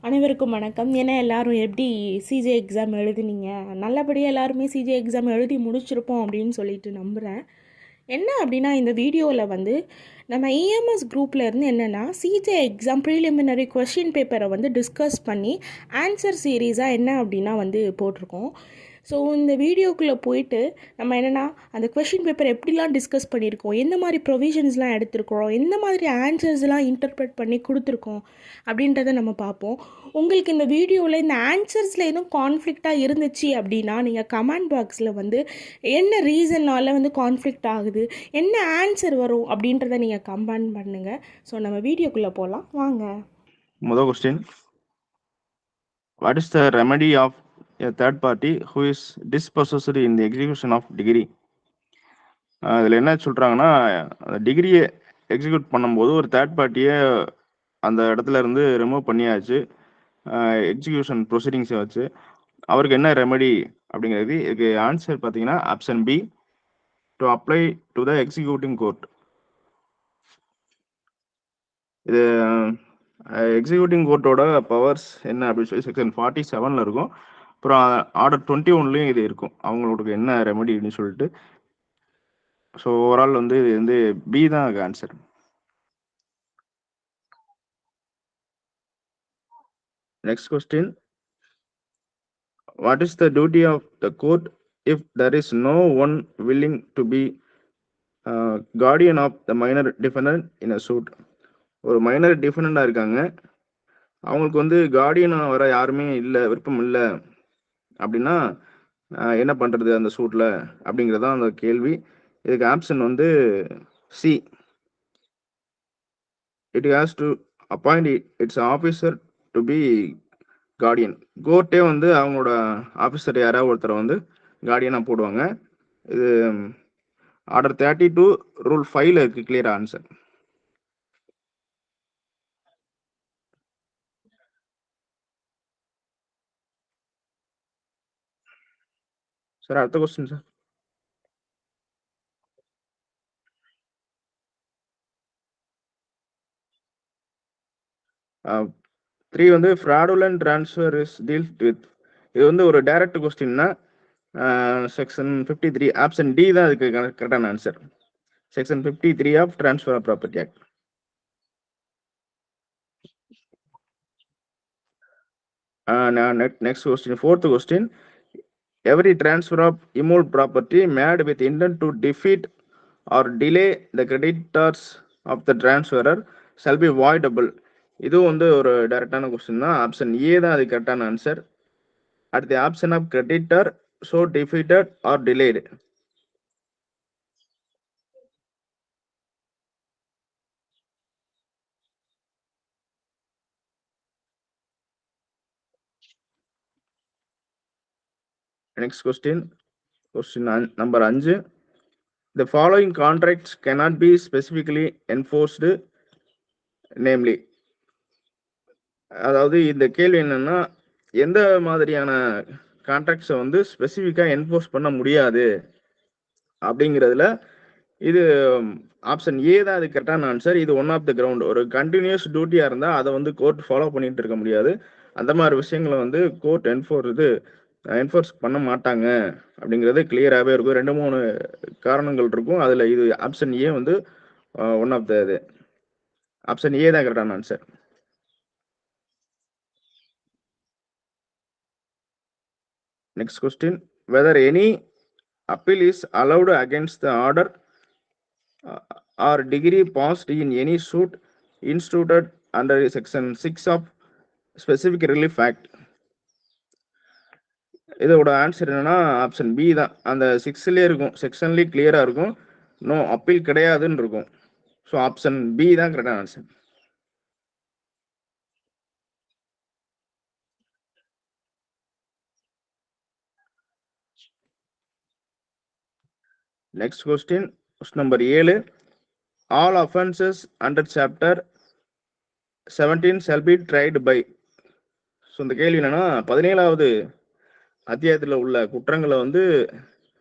அனைவருக்கும் வணக்கம். ஏன்னா எல்லாரும் எப்படி சிஜே எக்ஸாம் எழுதுனீங்க? நல்லபடியாக எல்லாருமே சிஜே எக்ஸாம் எழுதி முடிச்சிருப்போம் அப்படின்னு சொல்லிட்டு நம்புகிறேன். என்ன அப்படின்னா இந்த வீடியோவில் வந்து நம்ம இஎம்எஸ் குரூப்பில் இருந்து என்னென்னா சிஜே எக்ஸாம் ப்ரீலிமினரி கொஷின் பேப்பரை வந்து டிஸ்கஸ் பண்ணி ஆன்சர் சீரீஸாக என்ன அப்படின்னா வந்து போட்டிருக்கோம். ஸோ இந்த வீடியோக்குள்ளே போயிட்டு நம்ம என்னென்னா அந்த கொஷின் பேப்பர் எப்படிலாம் டிஸ்கஸ் பண்ணியிருக்கோம், எந்த மாதிரி ப்ரொவிஷன்ஸ்லாம் எடுத்திருக்கிறோம், எந்த மாதிரி ஆன்சர்ஸ்லாம் இன்டர்பிரட் பண்ணி கொடுத்துருக்கோம் அப்படின்றத நம்ம பார்ப்போம். உங்களுக்கு இந்த வீடியோவில் இந்த ஆன்சர்ஸில் எதுவும் கான்ஃப்ளிக்டாக இருந்துச்சு அப்படின்னா நீங்கள் கமெண்ட் பாக்ஸில் வந்து என்ன ரீசன்னால் வந்து கான்ஃப்ளிக்ட் ஆகுது, என்ன ஆன்சர் வரும் அப்படின்றத நீங்கள் கமெண்ட் பண்ணுங்கள். ஸோ நம்ம வீடியோக்குள்ளே போகலாம் வாங்க. முதல் question, what is the remedy of a third party who is dispossessed in the execution of degree? அதில் என்ன சொல்கிறாங்கன்னா, டிகிரியை எக்ஸிக்யூட் பண்ணும்போது ஒரு தேர்ட் பார்ட்டியை அந்த இடத்துல இருந்து ரிமூவ் பண்ணியாச்சு எக்ஸிக்யூஷன் ப்ரொசீடிங்ஸை வச்சு. அவருக்கு என்ன ரெமெடி அப்படிங்கிறது இதுக்கு ஆன்சர் பார்த்தீங்கன்னா option B, to apply to the executing court. இது எக்ஸிக்யூட்டிங் கோர்ட்டோட பவர்ஸ் என்ன அப்படின்னு சொல்லி செக்ஷன் 47 இருக்கும். அப்புறம் ஆர்டர் 21 இது இருக்கும், அவங்களுக்கு என்ன ரெமெடி அப்படின்னு சொல்லிட்டு. ஸோ ஓவரால் வந்து இது வந்து பி தான் answer. Next question, what is the duty of the court if there is no one willing to be guardian of the minor defendant in a suit? ஒரு மைனர் டிஃபெண்டண்டாக இருக்காங்க, அவங்களுக்கு வந்து கார்டியனாக வர யாருமே இல்லை, விருப்பம் இல்லை அப்படின்னா என்ன பண்ணுறது அந்த சூட்டில் அப்படிங்கிறதான் அந்த கேள்வி. இதுக்கு ஆப்ஷன் வந்து C, it has to appoint its officer to be guardian. கோர்ட்டே வந்து அவங்களோட ஆஃபீஸர் யாராவது ஒருத்தரை வந்து கார்டியனாக போடுவாங்க. இது ஆர்டர் 32 ரூல் 5 இருக்கு கிளியர் ஆன்சர். சார் அடுத்த கொஸ்டின் சார். த்ரீ வந்து fraudulent transfer is dealt with. இது வந்து ஒரு டைரக்ட் கொஸ்டின்னா செக்ஷன் 53 ஆப்ஷன் டி தான் அதுக்கு கரெக்டான answer. Section 53 of transfer of property act. Next question, fourth question, every transfer of immovable property made with intent to defeat or delay the creditors of the transferor shall be voidable. இது வந்து ஒரு டைரக்டான question தான், option A தான் அது கரெக்டான answer. At the option of creditor so defeated or delayed. Next question number 5, the following contracts cannot be specifically enforced, namely. அதாவது இந்த கேள்வி என்னன்னா, எந்த மாதிரியான கான்ட்ராக்ட்ஸை வந்து ஸ்பெசிஃபிக்காக என்ஃபோர்ஸ் பண்ண முடியாது அப்படிங்கிறதுல இது ஆப்ஷன் ஏ தான் அது கரெக்டான ஆன்சர். இது ஒன் ஆஃப் த கிரவுண்ட். ஒரு கண்டினியூஸ் டியூட்டியாக இருந்தால் அதை வந்து கோர்ட் ஃபாலோ பண்ணிட்டு இருக்க முடியாது. அந்த மாதிரி விஷயங்களை வந்து கோர்ட் என்ஃபோர்ஸ் பண்ண மாட்டாங்க அப்படிங்கிறது கிளியராகவே இருக்கும். 2-3 காரணங்கள் இருக்கும். அதில் இது ஆப்ஷன் ஏ வந்து ஒன் ஆஃப் த இது. ஆப்ஷன் ஏ தான் கரெக்டான answer. Next question, whether any appeal is allowed against the order or degree passed in any suit instituted under section 6 of specific relief act. இதோட answer என்னன்னா option B தான். அந்த 6லேயே இருக்கும், செக்ஷன்லேயே கிளியராக இருக்கும், நோ அப்பீல் கிடையாதுன்னு இருக்கும். ஸோ ஆப்ஷன் பி தான் கரெக்டான answer. Next question number 7, all offenses under chapter 17 shall be tried by. So இந்த கேள்வி என்னன்னா, 17வது அத்தியாயத்தில் உள்ள குற்றங்களை வந்து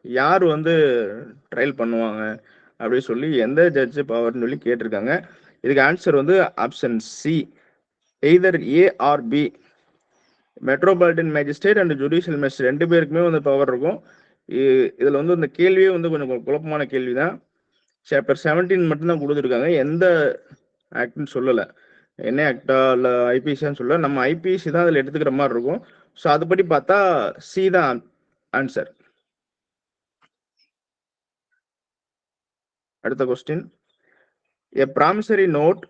யார் வந்து ட்ரையல் பண்ணுவாங்க அப்படின்னு சொல்லி எந்த ஜட்ஜு பவர்னு சொல்லி கேட்டிருக்காங்க. இதுக்கு ஆன்சர் வந்து option C, either A or B. Metropolitan magistrate and judicial magistrate 2 பேருக்குமே வந்து பவர் இருக்கும். இதுல வந்து இந்த கேள்வியே வந்து கொஞ்சம் குழப்பமான கேள்விதான். சாப்டர் 17 மட்டும்தான் கொடுத்துருக்காங்க. எந்த ஆக்ட்னு சொல்லல. என்ன ஆக்டா இல்ல ஐபிசின்னு சொல்லல. நம்ம ஐபிசி தான் அதுல எடுத்துக்கிற மாதிரி இருக்கும். ஸோ அதுபடி பார்த்தா சி தான் ஆன்சர். அடுத்த question, a promissory note,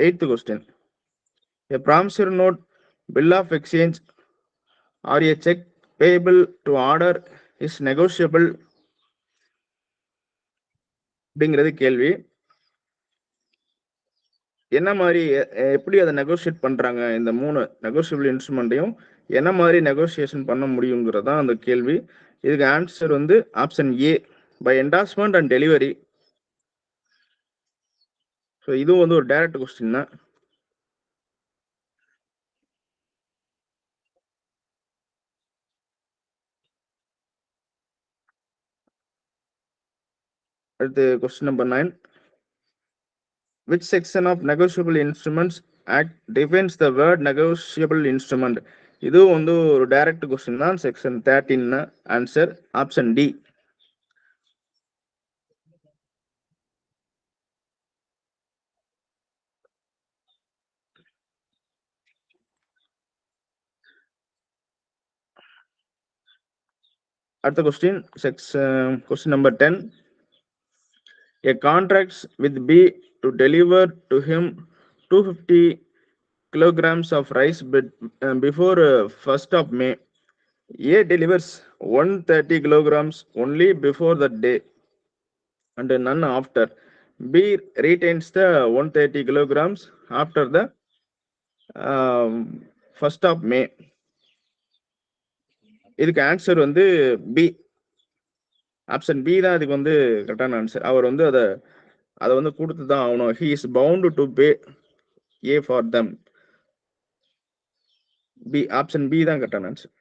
8th question, a promissory note, bill of exchange or a check payable to order is negotiable அப்படிங்கிறது கேள்வி. என்ன மாதிரி எப்படி அதை நெகோசியேட் பண்றாங்க, இந்த 3 நெகோசியபிள் இன்ஸ்ட்ருமெண்ட்டையும் என்ன மாதிரி நெகோசியேஷன் பண்ண முடியுங்கிறது தான் அந்த கேள்வி. இதுக்கு ஆன்சர் வந்து option A, by endorsement and delivery. So இதுவும் வந்து ஒரு டைரக்ட் கொஸ்டின் தான். அடுத்து question number 9, which section of negotiable instruments act defines the word negotiable instrument? இது வந்து ஒரு டைரக்ட் கொஸ்டின் தான். செக்ஷன் 13. Answer option D. அடுத்த question, question number 10, a contracts with B to deliver to him 250 kilograms of rice before 1st of May. A delivers 130 kilograms only before that day and none after. B retains the 130 kilograms after the 1st of May. இதுக்கு answer வந்து B, option B தான் இதுக்கு வந்து கரெக்டான answer. அவர் வந்து அதை வந்து கொடுத்து தான் ஆகணும். He is bound to pay a for them. B, option B தான் கரெக்டான answer.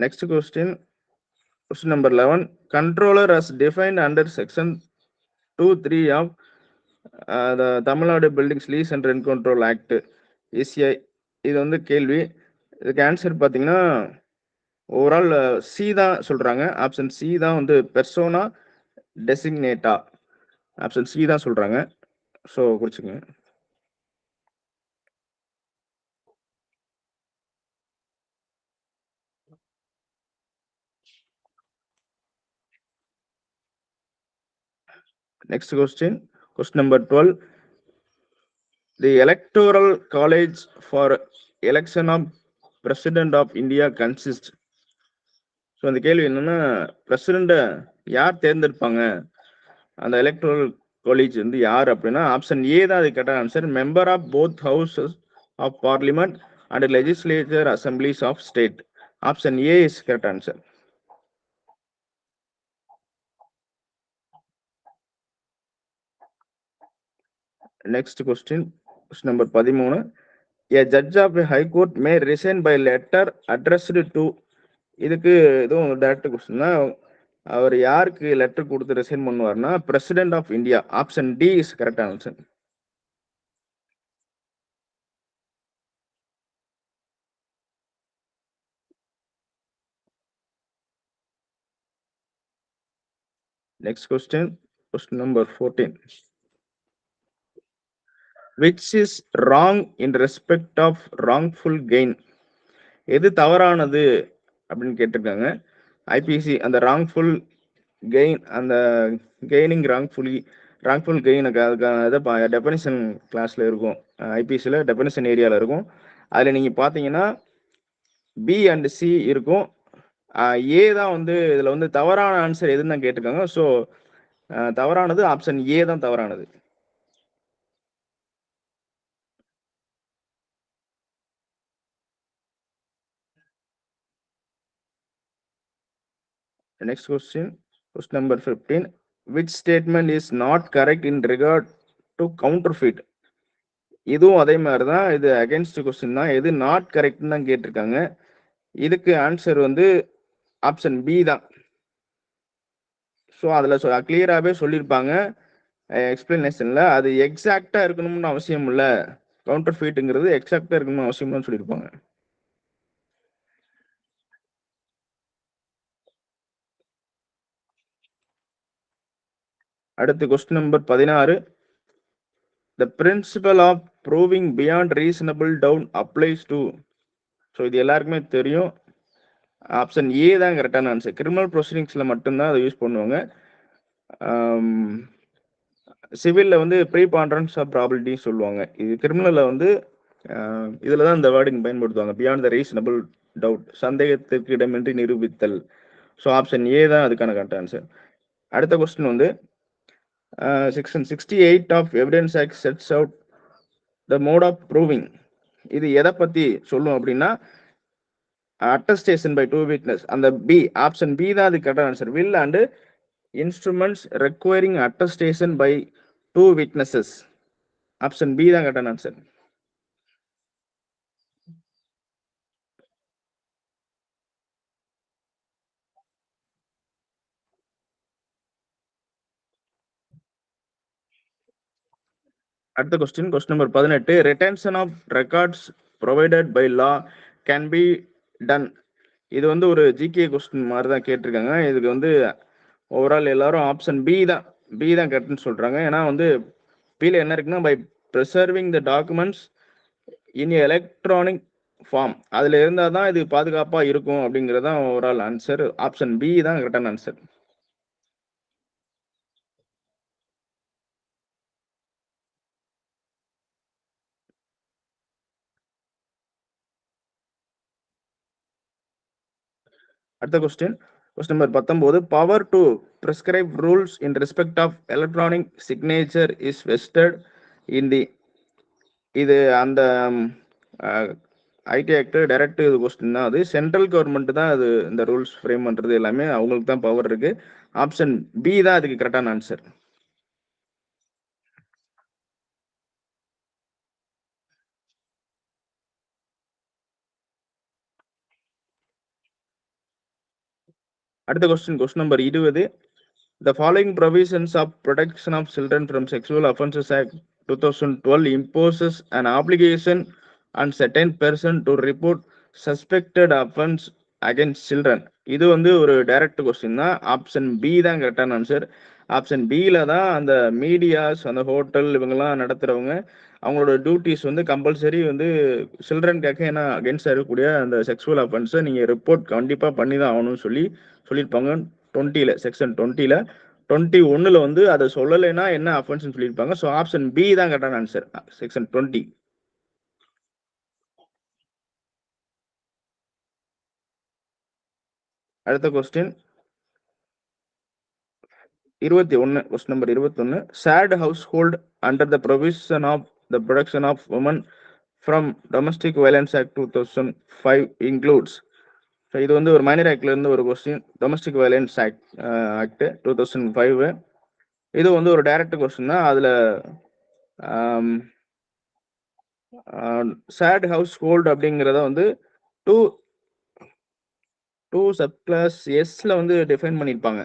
Next question, question number 11, controller as defined under section 2(3) of the Tamil Nadu buildings lease and rent control act இசிஐ. இது வந்து கேள்வி. இதுக்கு ஆன்சர் பார்த்தீங்கன்னா ஓவரால் சி தான் சொல்றாங்க. ஆப்ஷன் சி தான் வந்து பெர்சோனா டெசிக்னேட்டா. ஆப்ஷன் சி தான் சொல்றாங்க. So குறிச்சுங்க. Next question, question number 12, the electoral college for election of president of India consists. So அந்த கேள்வி என்னன்னா, பிரசிடண்ட்டை யார் தேர்ந்தெடுப்பாங்க, அந்த எலக்ட்ரல் காலேஜ் வந்து யார் அப்படின்னா ஆப்ஷன் ஏ தான் அது கரெக்டான answer. Member of both houses of parliament and legislature assemblies of state. Option A is correct answer. Next question, question number 13, a judge of a high court may resign by letter addressed to. இதுக்கு இதுவும் direct question தான். அவர் யாருக்கு letter கொடுத்து resign பண்ணுவார்னா president of India. Option D is correct answer. Next question, question number 14, which is wrong in respect of wrongful gain? எது தவறானது அப்படின்னு கேட்டிருக்காங்க. ஐபிசி அந்த ராங்ஃபுல் கெயின், அந்த கெய்னிங் ராங்ஃபுல் கெயினுக்கு அதுக்கான டெஃபனிஷன் கிளாஸ்ல இருக்கும். ஐபிசியில் டெஃபனிஷன் ஏரியாவில் இருக்கும். அதில் நீங்கள் பார்த்தீங்கன்னா பி அண்ட் சி இருக்கும். ஏ தான் வந்து இதில் வந்து தவறான ஆன்சர் எதுன்னு தான் கேட்டிருக்காங்க. ஸோ தவறானது ஆப்ஷன் ஏ தான் தவறானது. Next question, question number 15, which statement is not correct in regard to counterfeit? இதுவும் அதே மாதிரி தான். இது அகைன்ஸ்ட் கொஸ்டின் தான். எது நாட் கரெக்ட்னு தான் கேட்டிருக்காங்க. இதுக்கு ஆன்சர் வந்து ஆப்ஷன் பி தான். ஸோ அதில் கிளியராகவே சொல்லியிருப்பாங்க, எக்ஸ்பிளனேஷன்ல அது எக்ஸாக்டா இருக்கணும்னு அவசியம் இல்ல. கவுண்டர் ஃபீட்டுங்கிறது எக்ஸாக்டா இருக்கணும்னு அவசியம் இல்லைன்னு சொல்லியிருப்பாங்க. அடுத்து question number 16. The principle of proving beyond reasonable doubt applies to. So இது எல்லாருக்குமே தெரியும். ஆப்ஷன் ஏ தான் கரெக்டான ஆன்சர். கிரிமினல் ப்ரொசீடிங்ஸ்ல மட்டும்தான் அதை யூஸ் பண்ணுவாங்க. சிவில்ல வந்து ப்ரீபாண்டரன்ஸ் ஆஃப் ப்ராபபிலிட்டி சொல்லுவாங்க. இது கிரிமினல்ல வந்து இதுல தான் இந்த வேர்டிங் பயன்படுத்துவாங்க. பியாண்ட் த ரீசனபிள் டவுட், சந்தேகத்திற்கு இடமின்றி நிரூபித்தல். ஸோ ஆப்ஷன் ஏ தான் அதுக்கான கரெக்ட் ஆன்சர். அடுத்த கொஸ்டின் வந்து section 68 of evidence act sets out the mode of proving. இது எதை பத்தி சொல்லும் அப்படின்னா அட்டஸ்டேஷன் பை டூ விட்னஸ். அந்த பி, ஆப்ஷன் பி தான் அது கரெக்டான answer. Will and instruments requiring attestation by two witnesses. Option B தான் கரெக்டான ஆன்சர். அடுத்த question number 18. Retention of records provided by law can be done. இது வந்து ஒரு ஜிகே கொஸ்டின் மாதிரி தான் கேட்டிருக்காங்க. இதுக்கு வந்து ஓவரால் எல்லாரும் ஆப்ஷன் பி தான் கரெக்ட்னு சொல்றாங்க. ஏன்னா வந்து பில என்ன இருக்குன்னா by preserving the documents in electronic form, அதுல இருந்தா தான் இது பாதுகாப்பா இருக்கும் அப்படிங்கிறது தான் ஓவரால் ஆன்சர். ஆப்ஷன் பி தான் கரெக்டான ஆன்சர். அடுத்த question number 19. Power to prescribe rules in respect of electronic signature is vested in the. இது அந்த ஐடி ஆக்ட் டைரக்ட் கொஸ்டின் தான். அது சென்ட்ரல் கவர்மெண்ட் தான் அது இந்த ரூல்ஸ் ஃப்ரேம் பண்றது எல்லாமே அவங்களுக்கு தான் பவர் இருக்கு. ஆப்ஷன் பி தான் அதுக்கு கரெக்டான ஆன்சர். அடுத்த question number 20. The following provisions of Protection of Children from Sexual Offences Act 2012 imposes an obligation on certain person to report suspected offense against children. இது வந்து ஒரு டைரக்ட் கொஸ்டின் தான். Option B தான் கரெக்டான ஆன்சர். ஆப்ஷன் பில தான் அந்த medias, அந்த ஹோட்டல் இவங்கெல்லாம் நடத்துறவங்க அவங்களோட டியூட்டிஸ் வந்து கம்பல்சரி வந்து சில்ட்ரனுக்காக ஏன்னா அகேன்ஸ்டாக இருக்கக்கூடிய அந்த செக்ஷுவல் அஃபென்ஸை நீங்கள் ரிப்போர்ட் கண்டிப்பாக பண்ணி தான் ஆகணும்னு சொல்லியிருப்பாங்க. 20ல செக்ஷன் 20ல 21ல வந்து அதை சொல்லலைன்னா என்ன அஃபென்ஸ் சொல்லியிருப்பாங்க. ஸோ ஆப்ஷன் பி தான் கரெக்டான ஆன்சர். செக்ஷன் 20. அடுத்த question 21. Question number 21. Shared household under the provision of the protection of women from domestic violence act 2005 includes. So இது வந்து ஒரு மைனர் ஆக்ட்ல இருந்து ஒரு கொஸ்டின். Domestic violence act 2005. இது வந்து ஒரு டைரக்ட் கொஸ்டின் தான். அதுல ஷேர்ட் ஹவுஸ் ஹோல்டு அப்படிங்கிறத வந்து டூ சப் கிளாஸ் எஸ்ல வந்து டிஃபைன் பண்ணியிருப்பாங்க.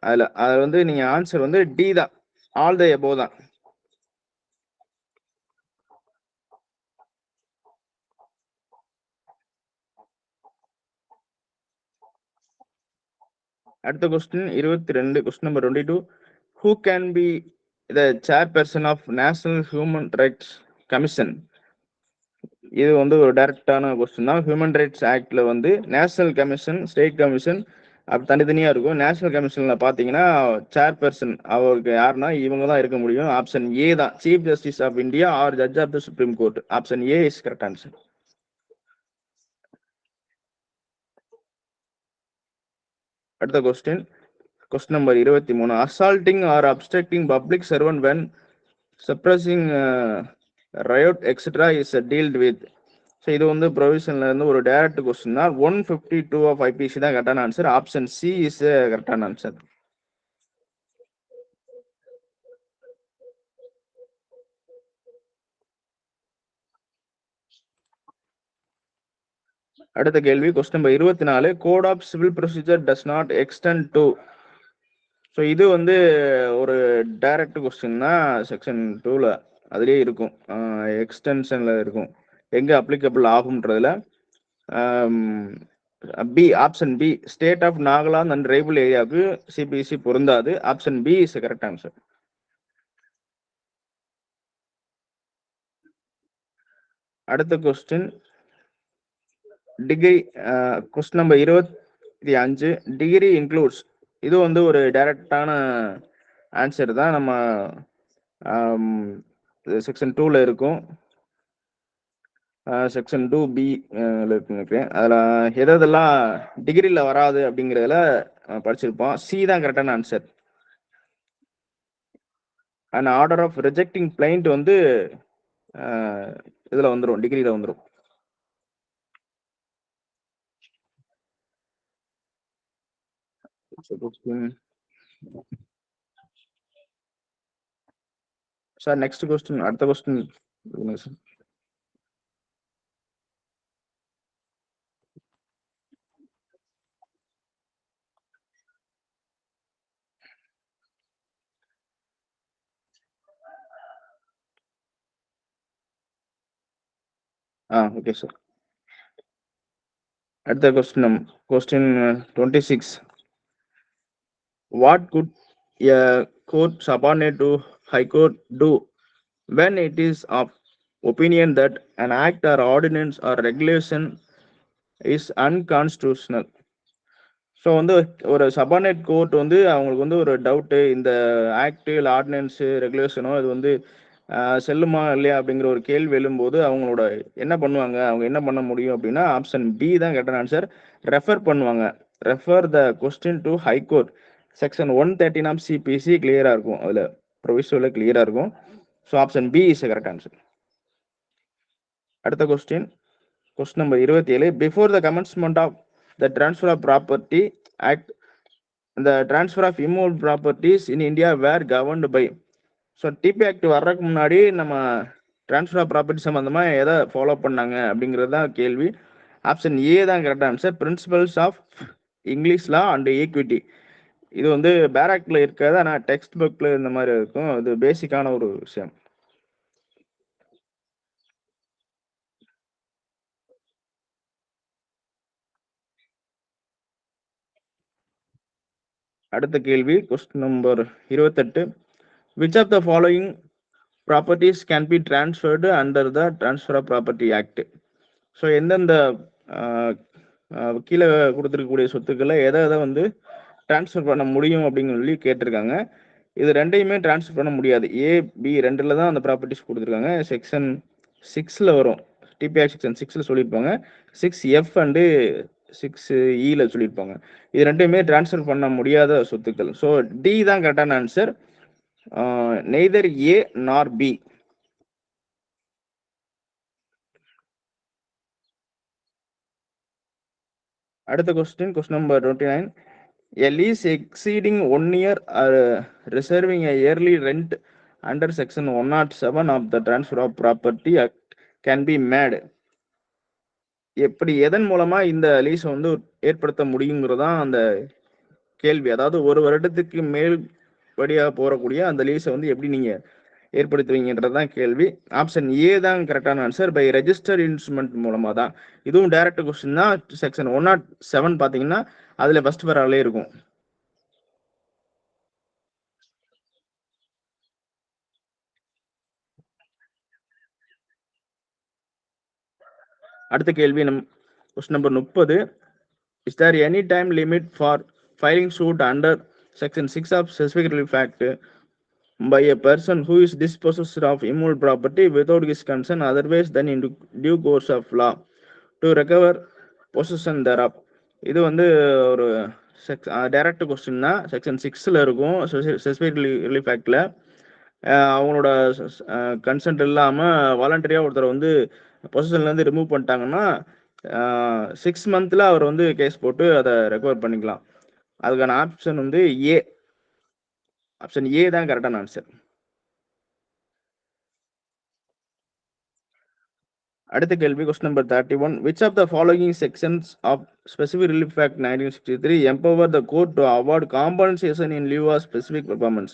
அதுல வந்து நீங்க ஆன்சர் வந்து டி தான், ஆல் த எபோ தான். அடுத்த question 22. Question number 22. Who can be the chairperson of national human rights commission. இது வந்து ஒரு டைரக்டான கொஸ்டின் தான். ஹியூமன் ரைட்ஸ் ஆக்ட்ல வந்து நேஷனல் கமிஷன், ஸ்டேட் கமிஷன் அப்படி தனித்தனியா இருக்கும். நேஷனல் கமிஷன்ல பாத்தீங்கன்னா சேர்பர்சன் அவருக்கு யாருன்னா இவங்க தான் இருக்க முடியும். ஆப்ஷன் ஏ தான், chief justice of India or judge of the supreme court. Option A is correct answer. அடுத்த question number 23. Assaulting or obstructing public servant when suppressing riot etcetera is dealt with. So இது வந்து ப்ரொவிஷன்ல இருந்து ஒரு direct question தான். 152 of IPC தான் கரெக்டான answer. Option C is கரெக்டான answer. அடுத்த கேள்வி question number 24. Code of civil procedure does not extend to. So இது வந்து ஒரு டைரக்ட் கொஸ்டின்னா செக்ஷன் 2ல அதுலேயே இருக்கும், எக்ஸ்டென்ஷனில் இருக்கும், எங்கே அப்ளிகபிள் ஆகுன்றதுல. B, option B, state of Nagaland and tribal ஏரியாவுக்கு சிபிஎஸ்சி பொருந்தாது. Option B is correct answer. அடுத்த question degree, question number 25. Degree includes, இது வந்து ஒரு டைரக்டான ஆன்சர் தான். நம்ம செக்ஷன் 2ல இருக்கும், செக்ஷன் 2B இருக்குன்னு நினைக்கிறேன். அதில் எதெல்லாம் டிகிரியில் வராது அப்படிங்கிறதுல படிச்சிருப்போம். சி தான் கரெக்டான answer. And order of rejecting plaint வந்து இதில் வந்துடும், டிகிரியில் வந்துடும். சார் நெக்ஸ்ட் கொஸ்டின், அடுத்த கொஸ்டின் சார். Okay sir. அடுத்த question 26. What could a court subordinate to High Court do when it is of opinion that an act or ordinance or regulation is unconstitutional? So வந்து ஒரு subordinate court வந்து அவங்களுக்கு வந்து ஒரு doubt, இந்த act இல்லை ஆர்டினன்ஸு ரெகுலேஷனோ இது வந்து செல்லுமா இல்லையா அப்படிங்கிற ஒரு கேள்வி எழும்போது அவங்களோட என்ன பண்ணுவாங்க, அவங்க என்ன பண்ண முடியும் அப்படின்னா ஆப்ஷன் பி தான் கரெக்டான ஆன்சர். ரெஃபர் பண்ணுவாங்க. Refer the question to high court. Section 113 of CPC கிளியராக இருக்கும், அதில் ப்ரொவிஷனில் கிளியராக இருக்கும். So option B is correct answer. அடுத்த question number 27. Before the commencement of the transfer of property act, the transfer of immovable properties in India were governed by. So TP act வர்றதுக்கு முன்னாடி நம்ம ட்ரான்ஸ்ஃபர் ஆஃப் ப்ராப்பர்ட்டி சம்மந்தமாக எதை follow பண்ணாங்க அப்படிங்கிறது தான் கேள்வி. ஆப்ஷன் ஏ தான் கரெக்டாக answer. Principles of English law and equity. இது வந்து பேராக்டில் இருக்காது, ஆனால் டெக்ஸ்ட் புக்கில் இந்த மாதிரி இருக்கும். இது பேசிக்கான ஒரு விஷயம். அடுத்த கேள்வி question number 28. Which of the following properties can be transferred under the transfer of property act? So எந்தெந்த கீழே கொடுத்துருக்கக்கூடிய சொத்துக்களை எதை வந்து டிரான்ஸ்ஃபர் பண்ண முடியும் அப்படின்னு சொல்லி கேட்டிருக்காங்க. இது ரெண்டையுமே டிரான்ஸ்ஃபர் பண்ண முடியாது. ஏ, பி ரெண்டில் தான் அந்த ப்ராப்பர்ட்டிஸ் கொடுத்துருக்காங்க. செக்ஷன் 6ல் வரும், டிபிஆர் செக்ஷன் 6ல் சொல்லியிருப்பாங்க. 6F அண்டு 6E சொல்லியிருப்பாங்க. இது ரெண்டையுமே டிரான்ஸ்ஃபர் பண்ண முடியாத சொத்துக்கள். ஸோ டி தான் கரெக்டான ஆன்சர், நெய்தர் ஏ நார் பி. அடுத்த question number 29. A lease exceeding 1 year or reserving a yearly rent under section 107 of the Transfer of Property Act can be made. எப்படி, எதன் மூலமா இந்த லீஸ் வந்து ஏற்படுத்த முடியுங்கிறதான் அந்த கேள்வி. அதாவது ஒரு வருடத்துக்கு மேல்படியாக போறக்கூடிய அந்த லீஸை வந்து எப்படி நீங்க ஏற்படுத்துவீங்கன்றதான் கேள்வி. ஆப்ஷன் ஏ தான் கரெக்டான ஆன்சர், பை ரெஜிஸ்டர்ட் இன்ஸ்ட்ருமெண்ட் மூலமா தான். இதுவும் டைரக்ட் கொஸ்டின் தான். செக்ஷன் 107 பாத்தீங்கன்னா அதுல ஃபர்ஸ்ட் வராலே இருக்கும். அடுத்த கேள்வி question number 30. Is there any time limit for filing suit under section 6 of specific relief act by a person who is dispossessed of immovable property without his consent otherwise than in due course of law to recover possession thereof? இது வந்து ஒரு direct question தான். Section 6ல் இருக்கும், specific relief ஆக்டில். அவங்களோட consent இல்லாமல் வாலண்டரியாக ஒருத்தர் வந்து பொசிஷன்லேருந்து ரிமூவ் பண்ணிட்டாங்கன்னா 6 மந்த்தில் அவர் வந்து கேஸ் போட்டு அதை ரெக்கவர் பண்ணிக்கலாம். அதுக்கான ஆப்ஷன் வந்து ஏ. ஆப்ஷன் ஏ தான் கரெக்டான ஆன்சர். அடுத்த கேள்வி question number 31. Which of the following sections of Specific Relief Act 1963 empower the court to award compensation in lieu of specific performance?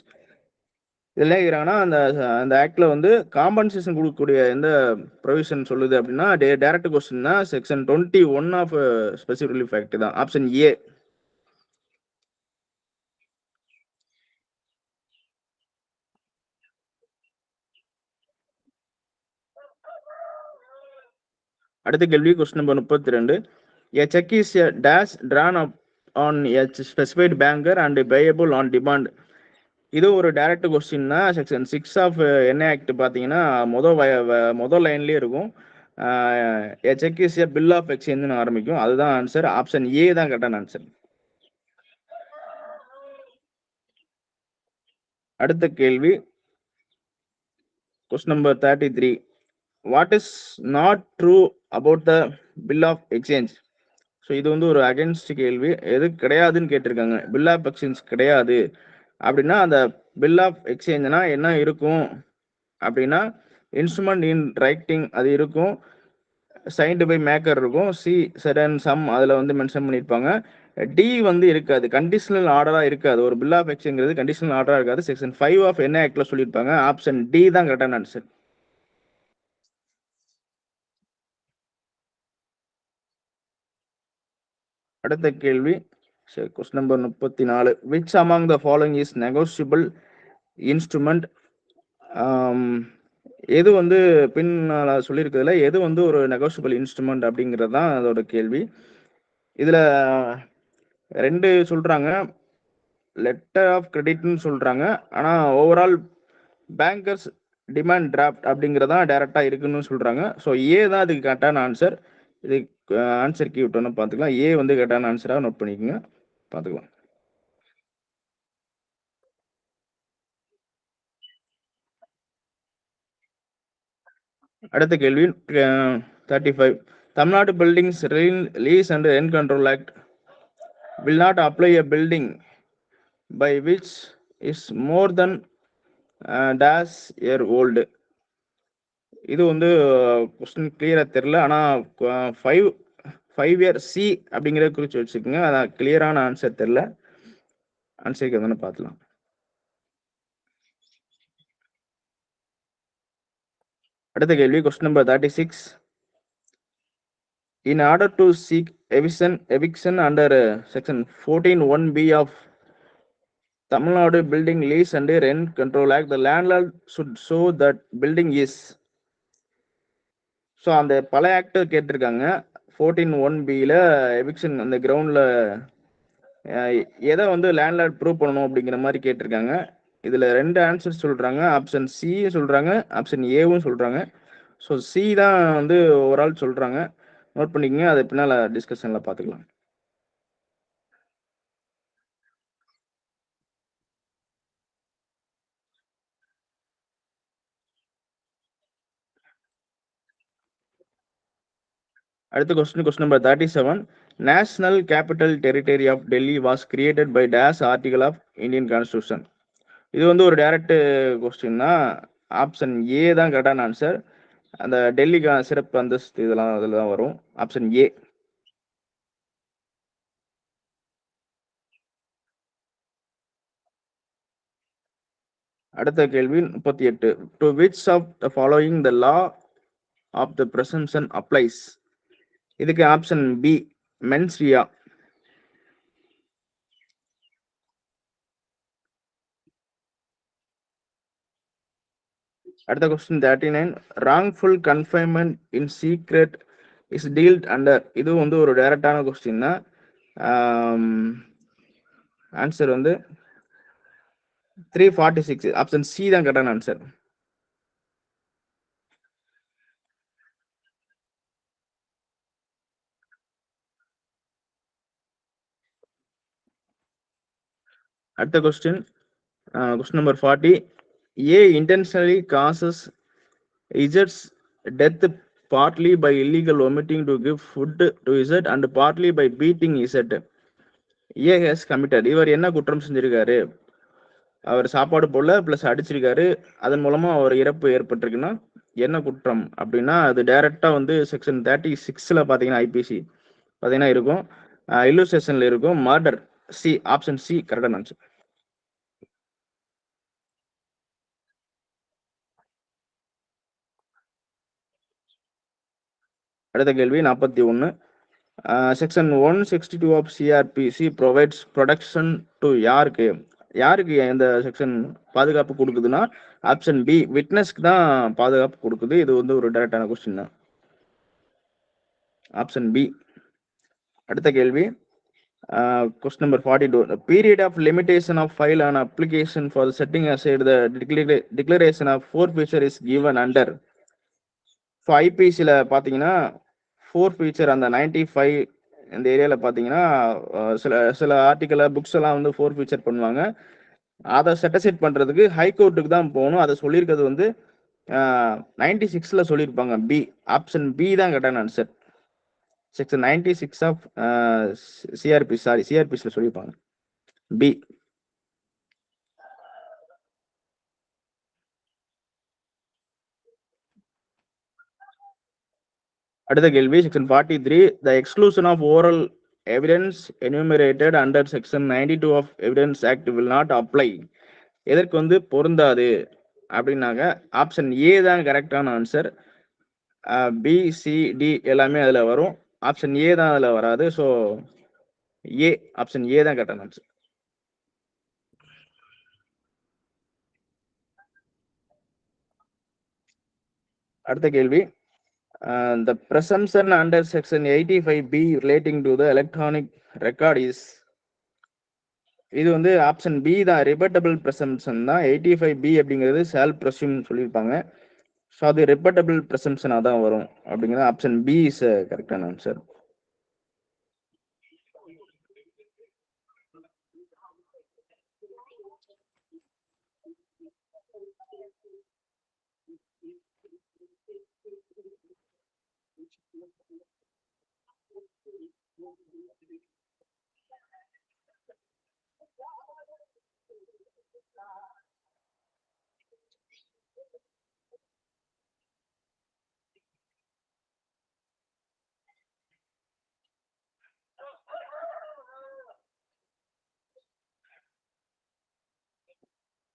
இதில் இருக்கிறாங்கன்னா அந்த அந்த ஆக்டில் வந்து காம்பன்சேஷன் கொடுக்கக்கூடிய எந்த ப்ரொவிஷன் சொல்லுது அப்படின்னா டேரக்ட் கொஸ்டின் தான் section 21 of specific relief act தான், ஆப்ஷன் ஏ. அடுத்த கேள்வி question number 32. A check is a dash drawn up on a specified banker and payable on demand. இது ஒரு டைரக்ட் கொஸ்டின்னா செக்ஷன் 6 ஆஃப் என்ன ஆக்ட் பார்த்தீங்கன்னா மொதல் லைன்லேயே இருக்கும். A check is a bill of exchange ஆரம்பிக்கும். அதுதான் ஆன்சர். ஆப்ஷன் ஏ தான் கரெக்டான ஆன்சர். அடுத்த கேள்வி question number 33. What is not true about the bill of exchange? So இது வந்து ஒரு அகென்ஸ்ட் கேள்வி. எது கிடையாதுன்னு கேட்டிருக்காங்க. பில் ஆஃப் எக்ஸ்சேஞ்ச் கிடையாது அப்படின்னா அந்த பில் ஆஃப் எக்ஸ்சேஞ்ச்னா என்ன இருக்கும் அப்படின்னா இன்ஸ்ட்ருமெண்ட் இன் ரைட்டிங் அது இருக்கும், சைன்டு பை மேக்கர் இருக்கும், சி சடன் சம் அதில் வந்து மென்ஷன் பண்ணியிருப்பாங்க. டி வந்து இருக்காது, கண்டிஷனல் ஆர்டராக இருக்காது. ஒரு பில் ஆஃப் எக்ஸ்சேஞ்ச் கண்டிஷனல் ஆர்டராக இருக்காது. செக்ஷன் 5 ஆஃப் என்ன ஆக்டில் சொல்லியிருப்பாங்க. ஆப்ஷன் டி தான் கரெக்டான ஆன்சர். அடுத்த கேள்வி question number 34. Which among the following is negotiable instrument? எது வந்து பின்னால் சொல்லியிருக்கிறதுல எது வந்து ஒரு நெகோசியபிள் இன்ஸ்ட்ருமெண்ட் அப்படிங்கிறது தான் அதோட கேள்வி. இதில் 2 சொல்கிறாங்க, லெட்டர் ஆஃப் கிரெடிட்னு சொல்கிறாங்க. ஆனால் ஓவரால் பேங்கர்ஸ் டிமாண்ட் டிராஃப்ட் அப்படிங்கிறதான் டைரெக்டாக இருக்குன்னு சொல்கிறாங்க. ஸோ ஏ தான் அதுக்கு கரெக்டான ஆன்சர். இது ஆன்சர் கீ விட்டோன்னு பார்த்துக்கலாம். ஏ வந்து கரெக்டான ஆன்சராக நோட் பண்ணிக்கோங்க, பார்த்துக்கலாம். அடுத்த கேள்வி 35. Tamil Nadu buildings lease and rent control act will not apply a building by which is more than dash year old. இது வந்து கொஸ்டின் கிளியராக தெரில. ஆனால் 5 year சி அப்படிங்கிறத குறித்து வச்சுக்கோங்க. அதான் கிளியரான ஆன்சர் தெரில. ஆன்சருக்கு எதுன்னு பார்த்துலாம். அடுத்த கேள்வி question number 36. In order to seek eviction under section 14(1)(b) of Tamil Nadu Building Lease and Rent Control Act, the landlord should show that building is. So அந்த பல ஆக்ட் கேட்டிருக்காங்க. 14(1)(b)ல எவிக்ஷன் அந்த கிரவுண்டில் எதை வந்து லேண்ட்லார்ட் ப்ரூவ் பண்ணணும் அப்படிங்கிற மாதிரி கேட்டிருக்காங்க. இதில் 2 ஆன்சர் சொல்கிறாங்க. ஆப்ஷன் சி சொல்கிறாங்க, ஆப்ஷன் ஏவும் சொல்கிறாங்க. ஸோ சி தான் வந்து ஓவரால் சொல்கிறாங்க. நோட் பண்ணிக்கோங்க, அதை பின்னால் டிஸ்கஷனில் பார்த்துக்கலாம். அடுத்த question number 37. National capital territory of Delhi was created by dash article of Indian constitution. இது வந்து ஒரு டைரக்ட் கொஸ்டின்னா ஆப்ஷன் ஏ தான் கரெக்டான ஆன்சர். அந்த டெல்லிக்கான சிறப்பு அந்தஸ்து இதெல்லாம் அதில் தான் வரும். Option A. அடுத்த கேள்வி 38. To which of the following the law of the presumption applies? இதுக்கு ஆப்ஷன் பி மென்ஸ் ரியா. அடுத்த question 39. wrongful confinement in secret is dealt under. இது வந்து ஒரு டைரக்டான கொஸ்டின் தான். ஆன்சர் வந்து 346. ஆப்ஷன் சி தான் கரெக்டான ஆன்சர். அடுத்த question number 40. A intentionally causes Z's death partly by illegal omitting to give food to Z and partly by beating Z. A has committed. இவர் என்ன குற்றம் செஞ்சிருக்காரு? அவர் சாப்பாடு போல பிளஸ் அடிச்சிருக்காரு, அதன் மூலமா அவர் இறப்பு ஏற்பட்டிருக்குன்னா என்ன குற்றம் அப்படின்னா அது டைரக்டா வந்து செக்ஷன் 36ல பாத்தீங்கன்னா ஐபிசி பாத்தீங்கன்னா இருக்கும், இல்லுஸ்ட்ரேஷன்ல இருக்கும், மர்டர். சி, ஆப்ஷன் சி கரெக்டான ஆன்சர். அடுத்த கேள்வி 41. Section 162 of CrPC provides protection to யாருக்கு? யாருக்கு இந்த செக்ஷன் பாதுகாப்பு கொடுக்குதுன்னா ஆப்ஷன் பி, விட்னஸ்க்கு தான் பாதுகாப்பு கொடுக்குது. இது வந்து ஒரு டைரக்டான கொஸ்டின் தான், ஆப்ஷன் பி. அடுத்த கேள்வி question number 42. The period of limitation of file an application for setting aside the declaration of forfeiture is given under. So ஐபிசியில் பார்த்தீங்கன்னா ஃபோர்ஃபீச்சர் அந்த 95 இந்த ஏரியாவில் பார்த்தீங்கன்னா சில சில ஆர்டிக்கலை புக்ஸ் எல்லாம் வந்து ஃபோர்ஃபீச்சர் பண்ணுவாங்க. அதை செட்டசைட் பண்ணுறதுக்கு ஹைகோர்ட்டுக்கு தான் போகணும். அதை சொல்லியிருக்கிறது வந்து 96ல் சொல்லியிருப்பாங்க. பி, ஆப்ஷன் பி தான் கரெக்டான ஆன்சர். செக்ஷன் 96 ஆஃப் சிஆர்பிசியில் சொல்லியிருப்பாங்க, பி. அடுத்த கேள்வி section 43. The exclusion of oral evidence enumerated under section 92 of evidence act will not apply. எதற்கு வந்து பொருந்தாது அப்படின்னாங்க ஆப்ஷன் ஏ தான் கரெக்டான ஆன்சர். பி, சி, டி எல்லாமே அதில் வரும், ஆப்ஷன் ஏ தான் அதில் வராது. ஸோ ஏ, ஆப்ஷன் ஏ தான் கரெக்டான ஆன்சர். அடுத்த கேள்வி the presumption under section 85B relating to the electronic record is. இது வந்து ஆப்ஷன் பி தான், ரிபட்டபிள் presumption தான். 85B அப்படிங்கிறது ஷால் presume சொல்லியிருப்பாங்க. ஸோ அது ரிபட்டபிள் presumption தான் வரும் அப்படிங்கிறது ஆப்ஷன் பி இஸ் கரெக்டான ஆன்சர்.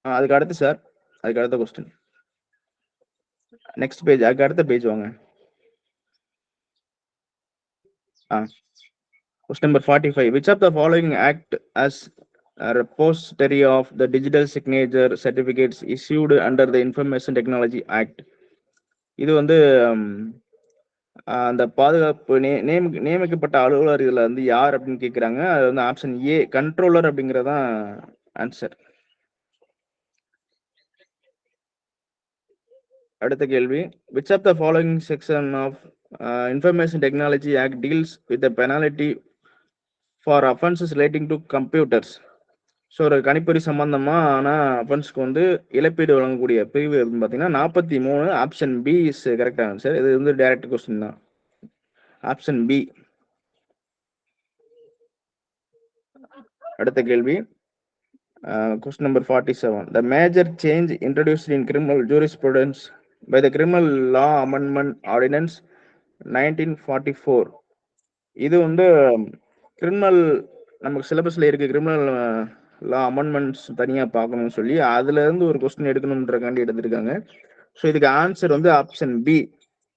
அதுக்கு அடுத்து சார், அதுக்கு அடுத்த கொஸ்டின் நெக்ஸ்ட் பேஜ், அதுக்கு அடுத்த பேஜ் வாங்க. Question number 45. Which of the following act as a repository of the digital signature certificates issued under the Information Technology Act? இது வந்து அந்த பாதுகாப்பு நியமிக்கப்பட்ட அலுவலர் இதுல வந்து யார் அப்படின்னு கேட்குறாங்க. அது வந்து ஆப்ஷன் ஏ, கண்ட்ரோலர் அப்படிங்கிறதான் ஆன்சர். அடுத்த கேள்வி, which of the following section of Information Technology Act deals with the penalty for offenses relating to computers? So ஒரு கணிப்பொறி சம்பந்தமான அஃபென்ஸ்க்கு வந்து இழப்பீடு வழங்கக்கூடிய பிரிவு அப்படின்னு பார்த்தீங்கன்னா 43, option B is correct answer. இது வந்து டைரக்ட் கொஸ்டின் தான், ஆப்ஷன் பி. அடுத்த கேள்வி question number 47. The major change introduced in criminal jurisprudence by the Criminal Law Amendment Ordinance 1944. இது வந்து கிரிமினல் நமக்கு சிலபஸ்ல இருக்கு, கிரிமினல் லா அமெண்ட்மெண்ட்ஸ் தனியா பார்க்கணும்னு சொல்லி அதுல இருந்து ஒரு கொஸ்டின் எடுக்கணும்ன்றக்காண்டி எடுத்திருக்காங்க. ஸோ இதுக்கு ஆன்சர் வந்து ஆப்ஷன் பி.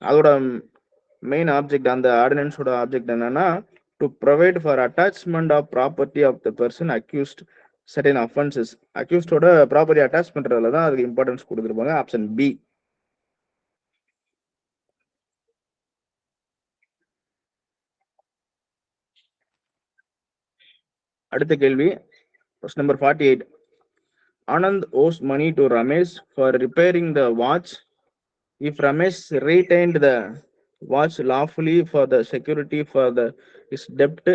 அதோட மெயின் ஆப்ஜெக்ட், அந்த ஆர்டினன்ஸோட ஆப்ஜெக்ட் என்னன்னா to provide for attachment of property of the person accused certain offenses. அக்யூஸ்டோட ப்ராப்பர்ட்டி அட்டாச் பண்றதுல தான் அதுக்கு இம்பார்ட்டன்ஸ் கொடுத்துருப்பாங்க, ஆப்ஷன் பி. அடுத்த கேள்வி question number 48. Anand owes money to Ramesh for repairing the watch. If Ramesh retained the watch lawfully for the security for his debt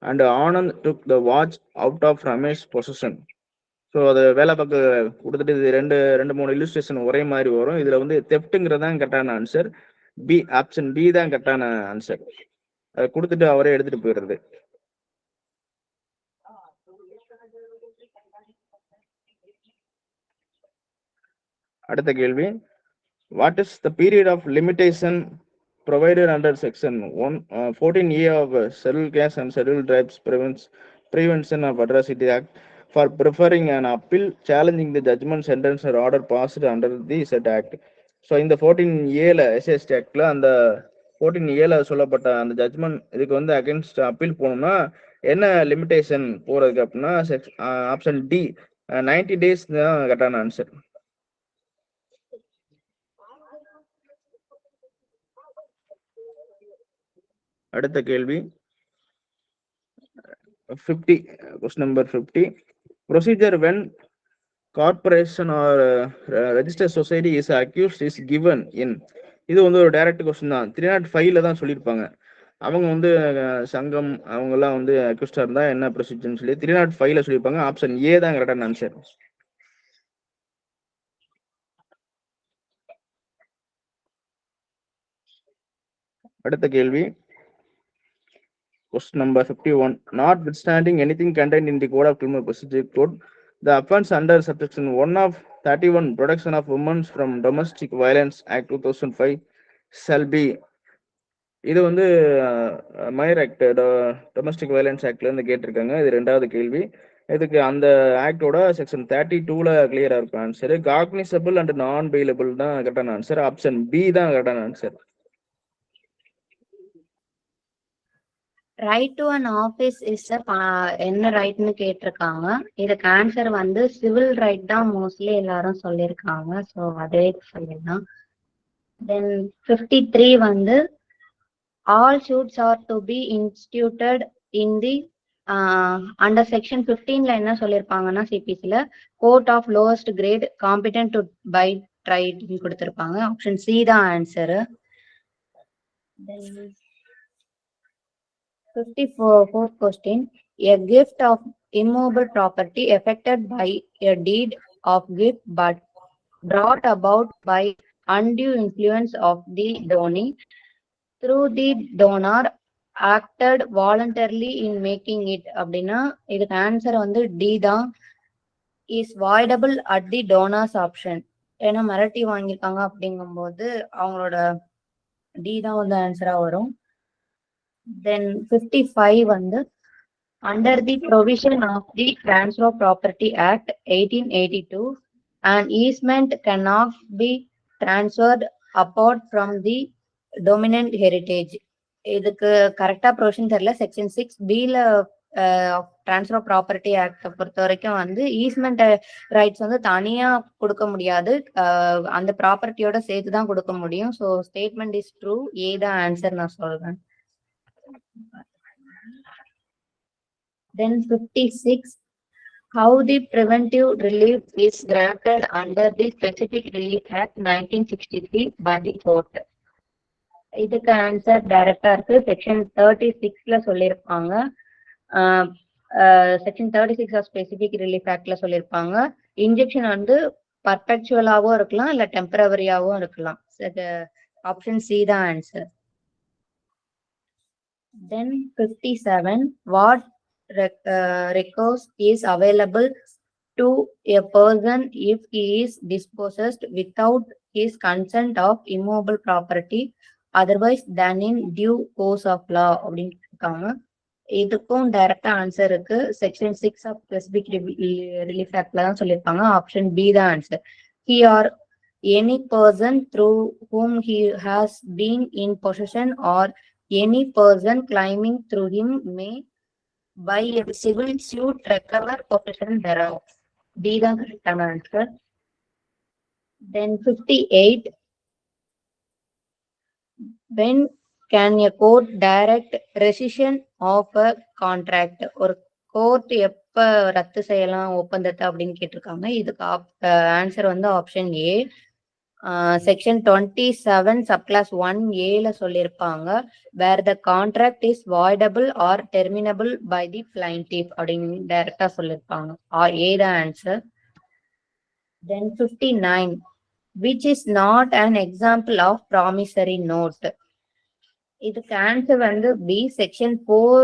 and Anand took the watch out of Ramesh possession. So அதை வேலை பார்க்க கொடுத்துட்டு இது ரெண்டு மூணு illustration ஒரே மாதிரி வரும். இதுல வந்து தெஃப்ட்டுங்கிறது தான் கரெக்டான ஆன்சர். பி, ஆப்ஷன் பி தான் கரெக்டான ஆன்சர். அதை கொடுத்துட்டு அவரே எடுத்துட்டு போயிடுறது. அடுத்த கேள்வி What is the period of limitation provided under section 14A of Scheduled Caste and Scheduled Tribes Prevention of Atrocity Act for preferring an appeal challenging the judgment, sentence or order passed under the said act? So இந்த 14A SST ஆக்டில் அந்த 14A சொல்லப்பட்ட அந்த judgement இதுக்கு வந்து against appeal போகணும்னா என்ன limitation போகிறதுக்கு அப்படின்னா ஆப்ஷன் டி 90 days தான் கரெக்டான ஆன்சர். அடுத்த கேள்வி 50, question number 50. Procedure when corporation or registered society is accused is given in. இது வந்து ஒரு டைரக்ட் கொஸ்டின் தான். 305ல தான் சொல்லியிருப்பாங்க. அவங்க வந்து சங்கம் அவங்கெல்லாம் வந்து அக்யூஸ்டா இருந்தா என்ன ப்ரொசீஜர்னு சொல்லி 305ல சொல்லியிருப்பாங்க. ஆப்ஷன் ஏ தான் கரெக்டான ஆன்சர். அடுத்த கேள்வி question number 51. Notwithstanding anything contained in the Code of Criminal Procedure Code, the offense under subsection 1 of 31 Protection of Women from Domestic Violence Act 2005 shall be. இது வந்து மைனர் ஆக்ட் டொமஸ்டிக் வயலன்ஸ் ஆக்ட்ல இருந்து கேட்டிருக்காங்க. இது ரெண்டாவது கேள்வி. இதுக்கு அந்த ஆக்டோட செக்ஷன் 32ல கிளியரா இருக்கும் ஆன்சர். காக்னிசபிள் அண்ட் நான் பெயிலபிள் தான் கரெக்டான ஆன்சர். ஆப்ஷன் பி தான் கரெக்டான answer. Right to an office is என்ன ரைட்னு கேட்டிருக்காங்க. இதுக்கு ஆன்சர் வந்து சிவில் ரைட் தான் மோஸ்ட்லி எல்லாரும் சொல்லியிருக்காங்க. ஸோ அதே சொல்லிடலாம். தென் 53 வந்து all suits are to be instituted in the under section 15ல என்ன சொல்லியிருப்பாங்கன்னா சிபிசில court of lowest grade competent to by tried கொடுத்துருப்பாங்க. ஆப்ஷன் சி தான் answer. 54th question. A gift of immovable property effected by a deed of gift but brought about by undue influence of the donee through the donor acted voluntarily in making it அப்படின்னா இதுக்கு answer வந்து D தான். is voidable at the donors option. ஏன்னா மிரட்டி வாங்கியிருக்காங்க அப்படிங்கும்போது அவங்களோட D தான் வந்து ஆன்சரா வரும். Then 55 வந்து under the provision of the Transfer of Property Act 1882, an easement cannot be transferred apart from the dominant heritage. இதுக்கு கரெக்டா ப்ரொவிஷன் தெரியல. Section 6B transfer of property act பொறுத்த வரைக்கும் வந்து ஈஸ்மெண்ட் ரைட்ஸ் வந்து தனியா கொடுக்க முடியாது, அந்த ப்ராப்பர்ட்டியோட சேர்த்து தான் கொடுக்க முடியும். So statement is true. A தான் ஆன்சர் நான் சொல்றேன். Then 56. How the preventive relief is granted under the Specific Relief Act 1963 by the court. இதுக்கு ஆன்சர் டைரக்டா இருக்கு. செக்ஷன் 36ல சொல்லியிருப்பாங்க. செக்ஷன் 36 ஆஃப் ஸ்பெசிபிக் ரிலீஃப் ஆக்ட்ல சொல்லியிருப்பாங்க. இன்ஜெக்ஷன் வந்து பர்பெக்சுவலாவும் இருக்கலாம் இல்ல டெம்பரவரியாவும் இருக்கலாம். ஆப்ஷன் சி தான் answer. Then 57. What recourse is available to a person if he is dispossessed without his consent of immovable property otherwise than in due course of law அப்படின்னு இருக்காங்க. இதுக்கும் டைரக்டா ஆன்சர் இருக்கு. செக்ஷன் 6 ஆஃப் ஸ்பெசிபிக் ரிலீஃப் ஆக்ட்ல தான் சொல்லியிருப்பாங்க. Option B தான் answer. he or any person through whom he has been in possession or any person claiming through him may by a civil suit recover possession thereof. D தான் கரெக்டான answer. Then 58. When can a court direct rescission of a contract? ஒரு court எப்ப ரத்து செய்யலாம் ஒப்பந்தத்தை அப்படின்னு கேட்டிருக்காங்க. இதுக்கு ஆன்சர் வந்து ஆப்ஷன் ஏ. செக்ஷன் 27 சப்கிளாஸ் 1A சொல்லியிருப்பாங்க. Where the contract is voidable or terminable by the plaintiff அப்படின்னு டைரக்டா சொல்லியிருப்பாங்க. ஏ தான் answer. Then 59. Which is not an example of promissory note. இதுக்கு ஆன்சர் வந்து பி. செக்ஷன் 4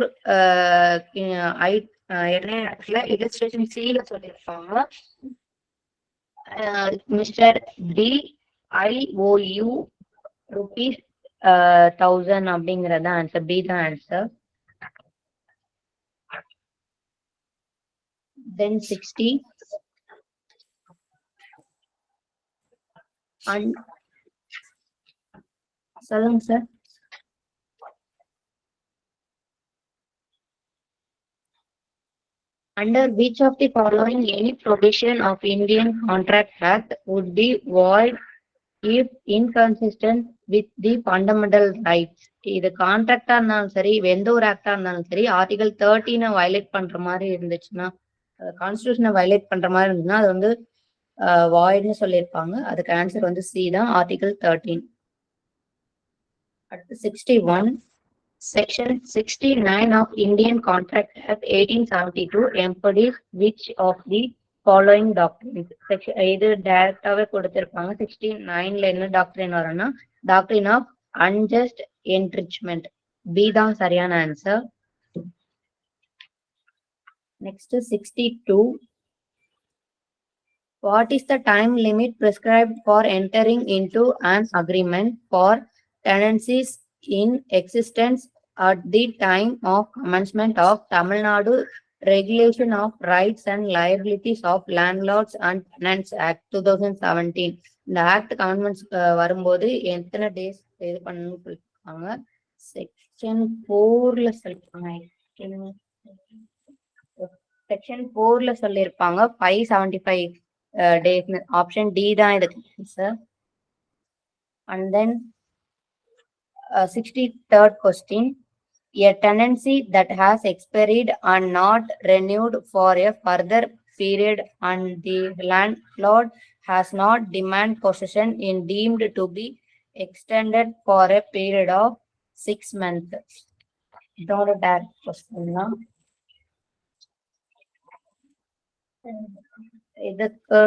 இல்லஸ்ட்ரேஷன் சில சொல்லியிருப்பாங்க. மிஸ்டர் டி IOU rupees 1000 அப்படிங்கறது ஆன்சர். பி தான் ஆன்சர். Then 60 சொல்லுங்க sir. Under which of the following any provision of Indian Contract Act would be void if inconsistent with the fundamental rights? இது கான்ட்ராக்டா இருந்தாலும் சரி, எந்த ஒரு ஆக்டா இருந்தாலும் சரி, ஆர்டிகல் 13 வயலேட் பண்ற மாதிரி இருந்துச்சுன்னா, கான்ஸ்டிடியூஷனை வயலேட் பண்ற மாதிரி இருந்துச்சுன்னா அது வந்து வாய்ட்னு சொல்லியிருப்பாங்க. அதுக்கு ஆன்சர் வந்து சி தான், ஆர்டிகல் 13. அடுத்து 61. Section 69 of Indian Contract Act 1872 embodies which of the following doctrines? இது டைரக்டாவே கொடுத்திருப்பாங்க. 69ல என்ன டாக்டரின் வரும்னா டாக்டரின் ஆஃப் அன்ஜஸ்ட் என்ரிச்மெண்ட். பி தான் சரியான answer. Next 62. What is the time limit prescribed for entering into an agreement for tenancies in existence at the time of commencement of Tamil Nadu Regulation of Rights and Liabilities of Landlords and Tenants Act 2017? இந்த act commandments வரும்போது எத்தனை days இது பண்ணணும்னு சொல்லிருக்காங்க. Section 4ல சொல்லிருப்பாங்க. Section 4ல சொல்லியிருப்பாங்க 575 days. Option D தான் இதுக்கு sir. And then 63rd question. A tenancy that has expired and not renewed for a further period and the landlord has not demand possession is deemed to be extended for a period of 6 months. இதோட direct question தான். இதுக்கு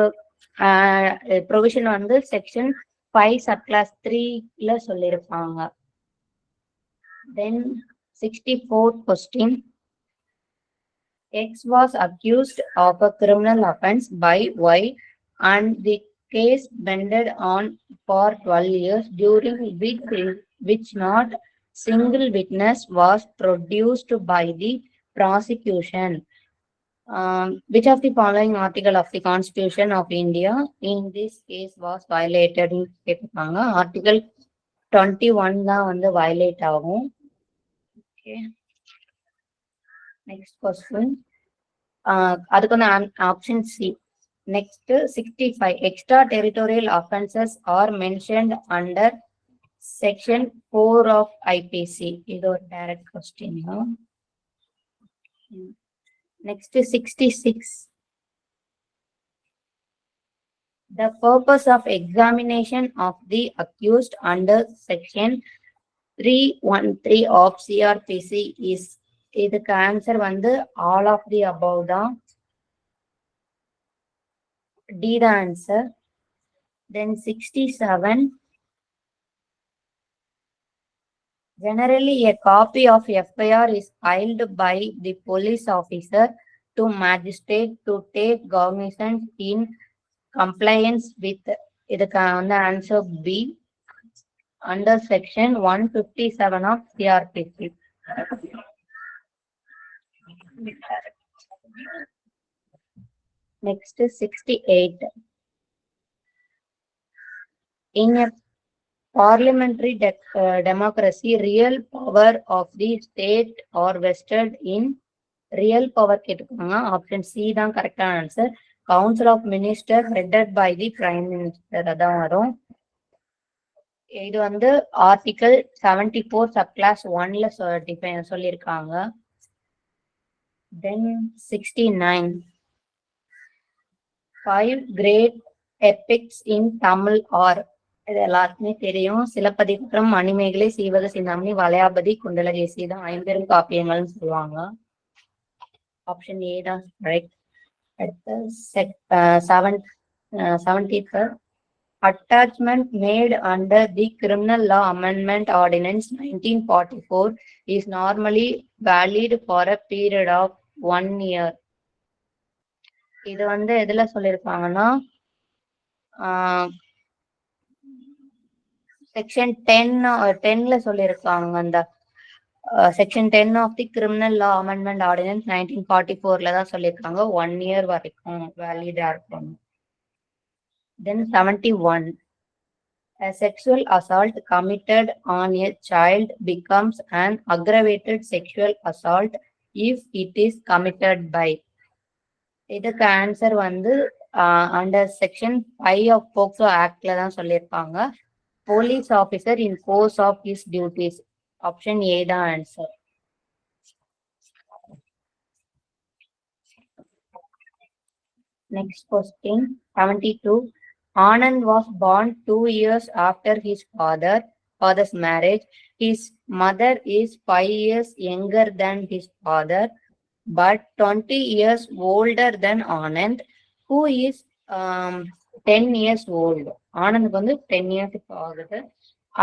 provision வந்து section 5 subclass 3ல சொல்லியிருப்பாங்க. Then 64th question. X was accused of a criminal offense by Y and the case pended on for 12 years, during which not single witness was produced by the prosecution. Which of the following article of the Constitution of India in this case was violated? கேட்பாங்க. Article 21 தான் வந்து violate ஆகும். Okay, next question. அதுக்கு வந்து option C. Next 65. Extra territorial offences are mentioned under section 4 of IPC. இது ஒரு direct question தான். Next is 66. The purpose of examination of the accused under section 313 of CRPC is. இதுக்கு answer வந்து all of the above தான். D the answer. Then 67. Generally, a copy of FIR is filed by the police officer to magistrate to take cognizance in compliance with. இதுக்கு வந்து answer B, under section 157 of CRPC. Next is 68. In a parliamentary democracy, real power of the state or vested in. real power கேட்டுக்கோங்க. Option C தான் கரெக்டான answer. Council of minister headed by the prime minister அதான் வரும். இது வந்து article 74 subclass 1ல சொல்லியிருக்காங்க. Then 69. 5 great epics in Tamil are. இது எல்லாருக்குமே தெரியும். சிலப்பதிகாரம், மணிமேகலை, சீவக சிந்தாமணி, வளையாபதி, குண்டலகேசி தான் ஐம்பெரும் காப்பியங்கள்னு சொல்லுவாங்க. ஆப்ஷன் ஏ தான் கரெக்ட். அடுத்து 70th. Attachment made under the Criminal Law Amendment Ordinance 1944 is normally valid for a period of 1 year. இது வந்து எதுல சொல்லியிருப்பாங்கன்னா செக்ஷன் 10ல சொல்லியிருக்காங்க. அந்த section 10 of the criminal law amendment ordinance 1944ல தான் சொல்லியிருக்காங்க 1 இயர் வரைக்கும் வேலிடா இருக்கும். Then 71. A sexual assault committed on a child becomes an aggravated sexual assault if it is committed by. இதுக்கு ஆன்சர் வந்து அண்டர் செக்ஷன் 5 ஆஃப் போக்சோ ஆக்ட்ல தான் சொல்லியிருப்பாங்க. Police officer in course of his duties. Option A தான் answer. Next question, 72. Anand was born 2 years after his father's marriage. His mother is 5 years younger than his father, but 20 years older than Anand, who is 10 years old. Anand வந்து 10 years ஆகுது.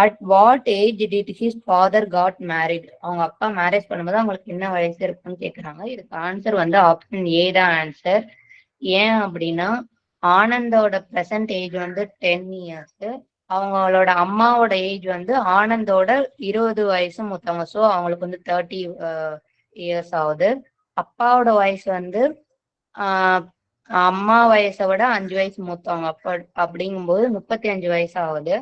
At what age did his father got married? அவங்க அப்பா marriage பண்ணும்போது அவங்களுக்கு என்ன வயசு இருக்குன்னு கேக்குறாங்க. இதுக்கு ஆன்சர் வந்து ஆப்ஷன் ஏ தான் ஆன்சர். ஏன் அப்படின்னா ஆனந்தோட பிரசன்ட் ஏஜ் வந்து 10 இயர்ஸ், அவங்களோட அம்மாவோட ஏஜ் வந்து ஆனந்தோட 20 வயசு மூத்தவங்க. ஸோ அவங்களுக்கு வந்து 30 இயர்ஸ் ஆகுது. அப்பாவோட வயசு வந்து அம்மா வயசை விட 5 வயசு மூத்தவங்க. அப்படிங்கும்போது 35 வயசு ஆகுது.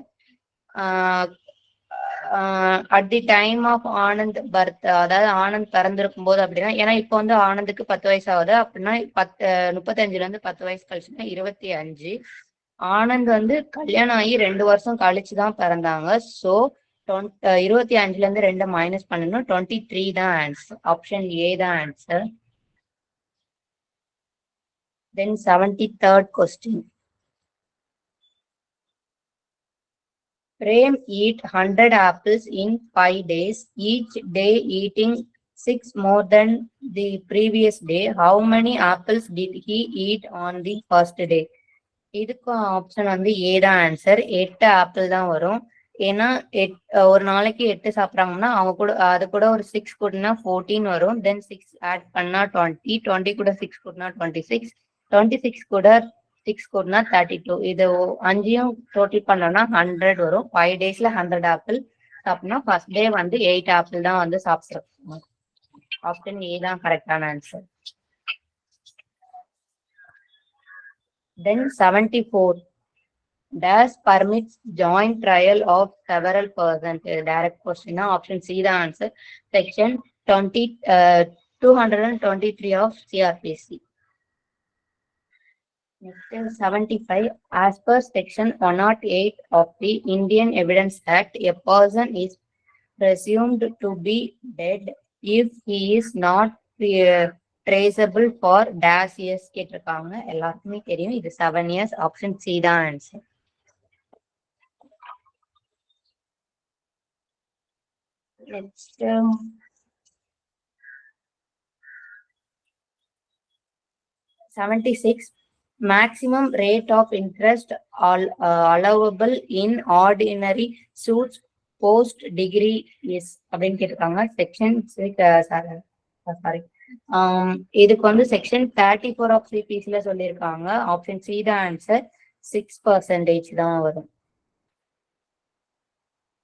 At the time of Anand birth, அதாவது ஆனந்த் பிறந்திருக்கும் போது அப்படின்னா, ஏன்னா இப்போ வந்து ஆனந்துக்கு 10 வயசு ஆகுது அப்படின்னா 35ல இருந்து 10 வயசு கழிச்சுன்னா 25. ஆனந்த் வந்து கல்யாணம் ஆகி 2 வருஷம் கழிச்சுதான் பிறந்தாங்க. ஸோ 25ல இருந்து 2 மைனஸ் பண்ணணும், 23 தான் ஆன்சர். ஆப்ஷன் ஏ தான் answer. Then 73rd question. Prem eat 100 apples in 5 days, each day eating 6 more than the previous day. How many apples did he eat on the first day? இதுக்கு option வந்து ஏ தான் answer. 8 apple தான் வரும். ஏன்னா ஒரு நாளைக்கு 8 சாப்பிட்றாங்கன்னா அவங்க கூட அது கூட ஒரு 6 கூட்டினா 14 வரும். தென் 6 ஆட் பண்ணா 20, 20 கூட 6 கூட்டினா 26, 26 கூட 6 கூட்டினா 32. இது 5ஐயும் டோட்டல் பண்ணோம்னா 100 வரும். 5 டேஸ்ல 100 ஆப்பிள் சாப்பிட்னா ஃபர்ஸ்ட் டே வந்து 8 ஆப்பிள் தான் வந்து சாப்பிட்ருக்கோம். ஆப்ஷன் ஏ தான் கரெக்டான answer. Then 74. Does permits joint trial of several persons? Direct question. Option C the answer. Section 223 of CRPC. Next is 75. As per section 108 of the Indian Evidence Act, a person is presumed to be dead if he is not traceable for dash years கேட்டிருக்காங்க. எல்லாருக்குமே தெரியும் இது 7 years. Option C தான் answer. Next 76. Maximum rate of interest allowable in ordinary suits post degree is அப்படின்னு கேட்டிருக்காங்க. Section sorry இதுக்கு வந்து section 34 of சிபிசில சொல்லியிருக்காங்க. ஆப்ஷன் சி தான் ஆன்சர். 6% தான் வரும்.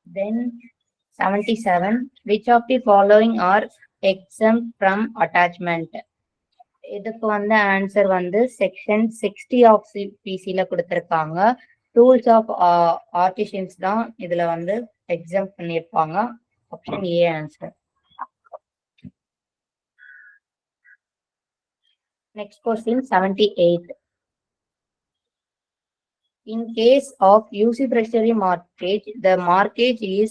Then 77. Which of the following are exempt from attachment? இதுக்கு வந்து ஆன்சர் வந்து செக்ஷன் 60 ஆஃப் சிபிசில கொடுத்திருக்காங்க. டூல்ஸ் ஆஃப் ஆர்டிஷியன்ஸ் தான் இதுல வந்து எக்ஸாம் பண்ணியிருப்பாங்க. Option A answer. Next question, 78. In case of usufructuary mortgage, the mortgage is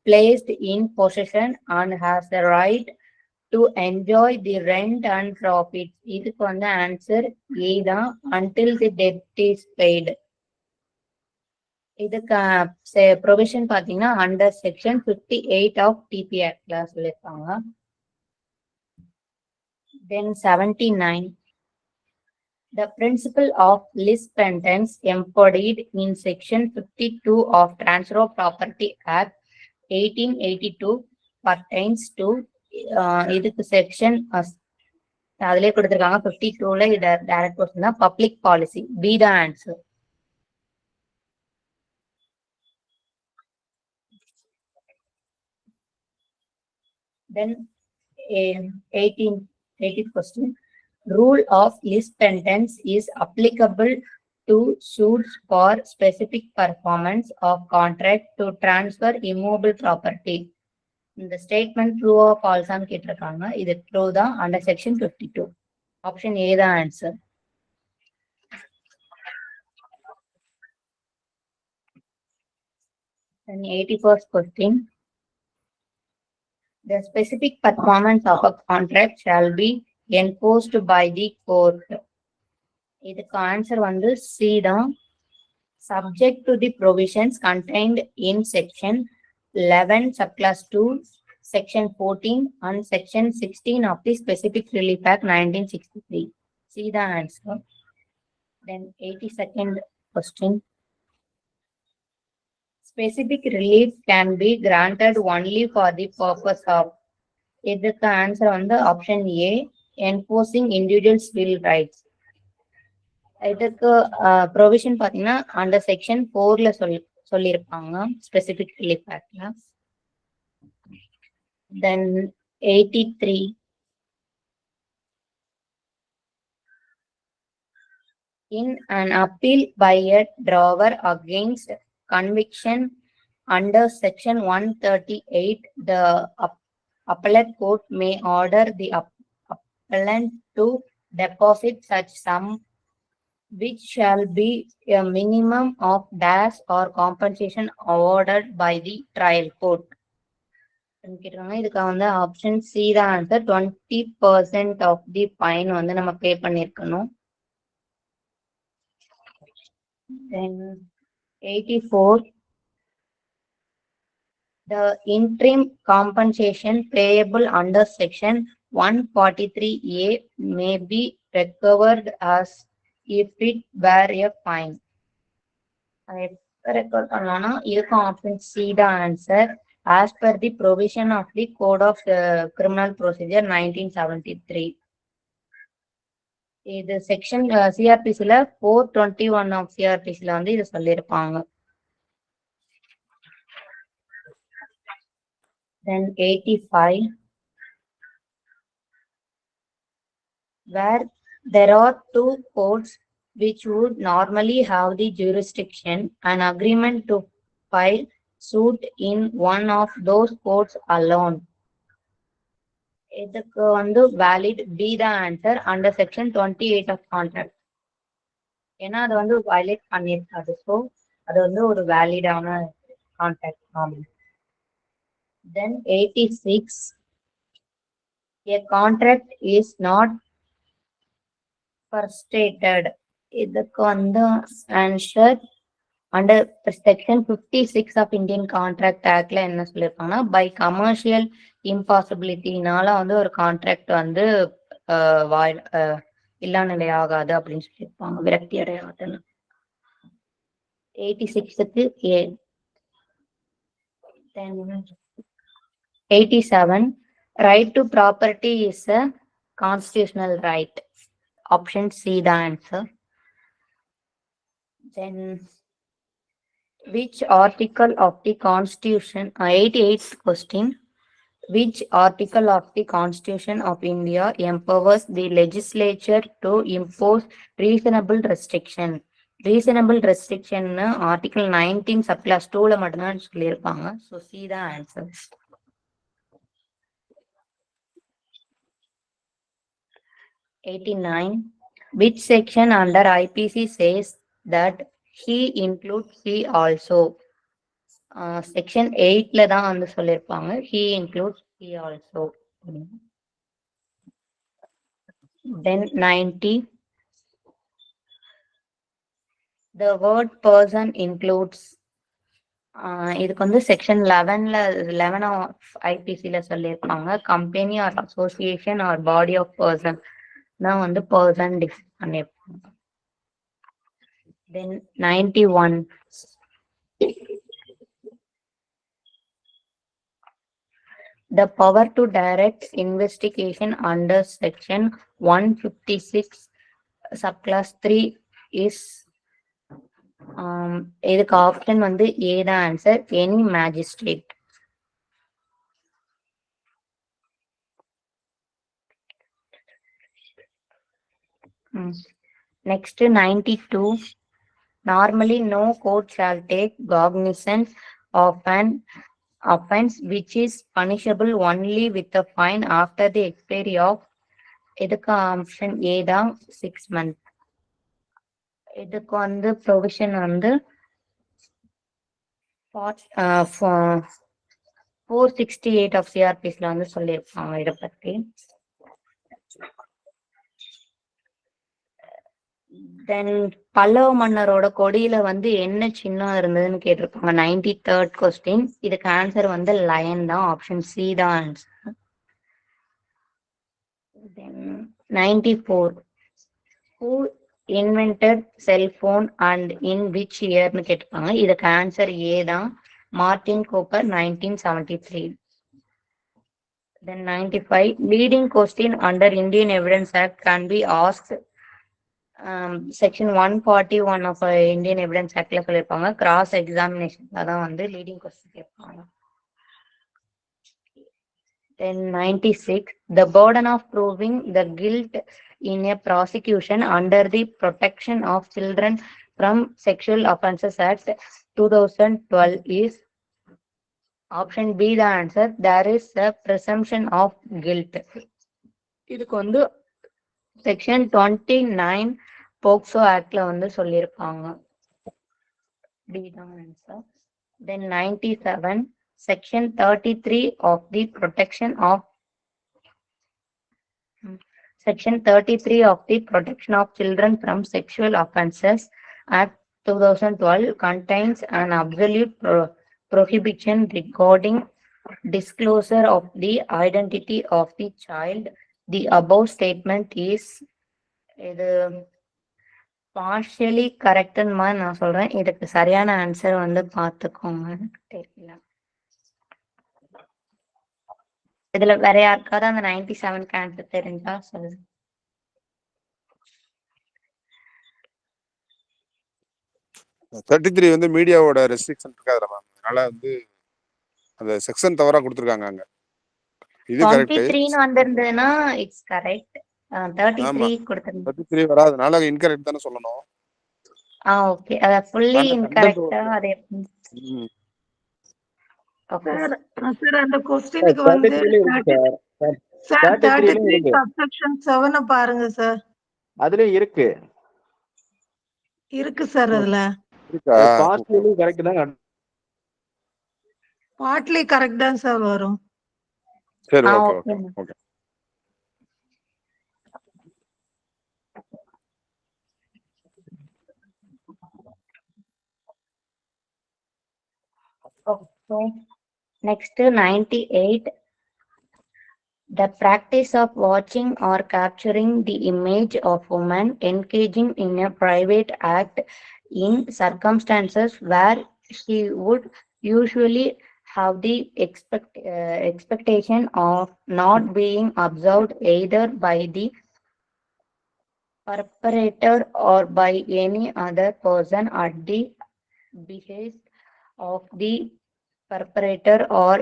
placed in possession and has the right to enjoy the rent and profits. இதுக்கு வந்து answer A தான். until the debt is paid. இதுக்கு provision பாத்தீங்கன்னா under section 58 of DP ஆக்ட்ல சொல்லியிருக்காங்க. Then 79. The principle of lis pendens embodied in section 52 of Transfer of Property Act 1882 pertains to இதுக்கு section அதுலயே கொடுத்திருக்காங்க 52ல. இது டைரக்ட் கொஸ்டின் தான். Public policy. B தான் answer. Then 18th question. Rule of list sentence is applicable to suits for specific performance of contract to transfer immobile property. இந்த statement ட்ரூவா ஃபால்ஸான்னு கேட்டிருக்காங்க. இது true தான். அண்டர் செக்ஷன் 52 ஆப்ஷன் ஏ தான் answer. Then 81st question. The specific performance of a contract shall be enforced by the court. இதுக்கு answer வந்து C தான். Subject to the provisions contained in section 11 subclass 2, section 14 and section 16 of the Specific Relief Act 1963. See the answer. Then 82nd question. Specific relief can be granted only for the purpose of. இதுக்கு answer வந்து option A, enforcing individual civil rights. இதுக்கு provision பாத்தீங்கன்னா under section 4ல சொல்லியிருப்பாங்க specific relief ஆக்ட்ல. Then 83. In an appeal by a drawer against conviction under section 138, the appellate court may order the appellant to deposit such sum which shall be a minimum of dash or compensation awarded by the trial court. இதுக்கு வந்து option C தான் answer. 20% of the fine வந்து நம்ம பே பண்ணிருக்கணும். Then 84. The interim compensation payable under section 143A may be recovered as if it were a fine. Record பண்ணலாம்னா இதுக்கும் option C தான் answer. As per the provision of the Code of Criminal Procedure 1973. இது section சிஆர்பிசில 421 of சிஆர்பிசில வந்து இது சொல்லியிருப்பாங்க. Then 85. Where there are two courts which would normally have the jurisdiction, an agreement to file suit in one of those courts alone. இதுக்கு வந்து valid B தான் answer under section 28 of contract. ஏன்னா அது வந்து violate பண்ணியிருக்காது. ஸோ அது வந்து ஒரு வேலிடான contract. Then 86. A contract is not frustrated. இதுக்கு வந்து answer under section 56 of Indian contract ஆக்ட்ல என்ன சொல்லியிருக்காங்கன்னா பை கமர்ஷியல் இம்பாசிபிலிட்டினால வந்து ஒரு கான்ட்ராக்ட் வந்து இல்லா நிலை ஆகாது அப்படின்னு சொல்லியிருப்பாங்க, விரக்தி அடையாதுன்னு. 86க்கு ஏ. 87. Right to property is a constitutional right. Option C the answer. Then which article of the Constitution, 88th question, which article of the Constitution of India empowers the legislature to impose reasonable restriction? Reasonable restriction article 19 subclass 2ல மட்டும்தான் சொல்லியிருப்பாங்க. So C the answer. 89. Which section under IPC says that he includes he also? Section 8ல தான் வந்து சொல்லியிருப்பாங்க he includes he also. Then 90. The word person includes. இதுக்கு வந்து section 11 ஐபிசில சொல்லியிருப்பாங்க company or association or body of person தான் வந்து person define பண்ணியிருப்பாங்க. Then 91. The power to direct investigation under section 156 subclass 3 is இதுக்கு ஆப்ஷன் வந்து ஏ தான் answer, any magistrate. Next 92. Normally, no court shall take cognizance of an offense which is punishable only with a fine after the expiry of இதுக்கு option A தான் 6 months. இதுக்கு வந்து provision வந்து 468 of சிஆர்பிஸ்ல வந்து சொல்லியிருப்பாங்க இதை பத்தி. தென் பல்லவ மன்னரோட கொடியில வந்து என்ன சின்னம் இருந்ததுன்னு கேட்டிருப்பாங்க. 93rd question. இதுக்கு ஆன்சர் வந்து லயன் தான். ஆப்ஷன் சி தான் answer. Then 94. Who invented cell phone and in which year னு கேட்டிருப்பாங்க. இதுக்கு ஆன்சர் ஏ தான். Martin Cooper 1973. Then 95. Leading question under Indian Evidence Act can be asked. Section 141 of Indian Evidence Actல சொல்லியிருப்பாங்க. Cross எக்ஸாமினேஷன்ல தான் வந்து leading question கேட்பாங்க. Then 96. The burden of proving the guilt in a prosecution under the Protection of Children from Sexual Offences Act 2012 is option B the answer. There is a presumption of guilt. இதுக்கு வந்து section 29 POCSO ஆக்ட்ல வந்து சொல்லியிருப்பாங்க. B தான் answer. Then 97. Section 33 of the Protection of Children from Sexual Offences Act 2012 contains an absolute prohibition regarding disclosure of the identity of the child. The above statement is இது partially correct மாதிரி நான் சொல்றேன். இதுக்கு சரியான answer வந்து பார்த்துக்கோங்க. எனக்கு தெரியல. இதுல வேற யாருக்காவது அந்த 97 ஆன்சர் தெரிஞ்சா சொல்லுங்க. வந்து மீடியாவோட ரெஸ்ட்ரிக்ஷன் இருக்காதுல மேம். அதனால வந்து அந்த செக்ஷன் தவறா கொடுத்திருக்காங்க அங்க. இது கரெக்ட். 23 வந்திருந்ததுன்னா இட்ஸ் கரெக்ட். 33 கொடுத்திருந்தேன். 33 வராதனால இன்கரெக்ட் தான சொல்லணும். ஓகே. அத ஃபுல்லி இன்கரெக்ட்டா அதே. சார் அந்த क्वेश्चनக்கு வந்து சார் 33 சப்செக்ஷன் 7 பாருங்க சார். அதுல இருக்கு சார். அதுல பார்ட்லி கரெக்ட் தான். பார்ட்லி கரெக்ட் தான் சார் வரும். சரி okay okay. Okay. Next 98. The practice of watching or capturing the image of woman engaging in a private act in circumstances where she would usually have the expectation of not being observed either by the perpetrator or by any other person at the behest of the perpetrator or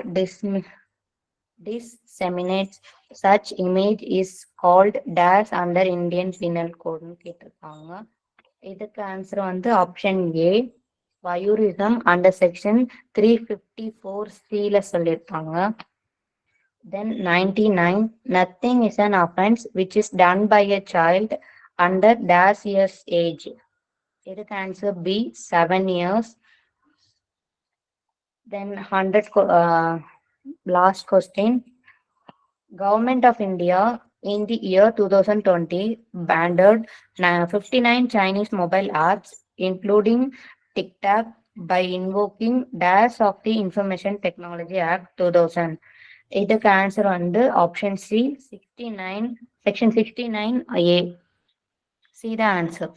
disseminates such image is called dash under Indian Penal Code னு கேட்டிருக்காங்க. இதுக்கு answer வந்து option A voyeurism under section 354C சொல்லியிருப்பாங்க. Then 99. Nothing is an offense which is done by a child under dash years age. இதுக்கு answer B 7 years. Then 100 last question. Government of India in the year 2020 banned 59 Chinese mobile apps including TikTok by invoking dash of the Information Technology Act 2000. இதுக்கு answer வந்து option C 69 section 69A. See the answer.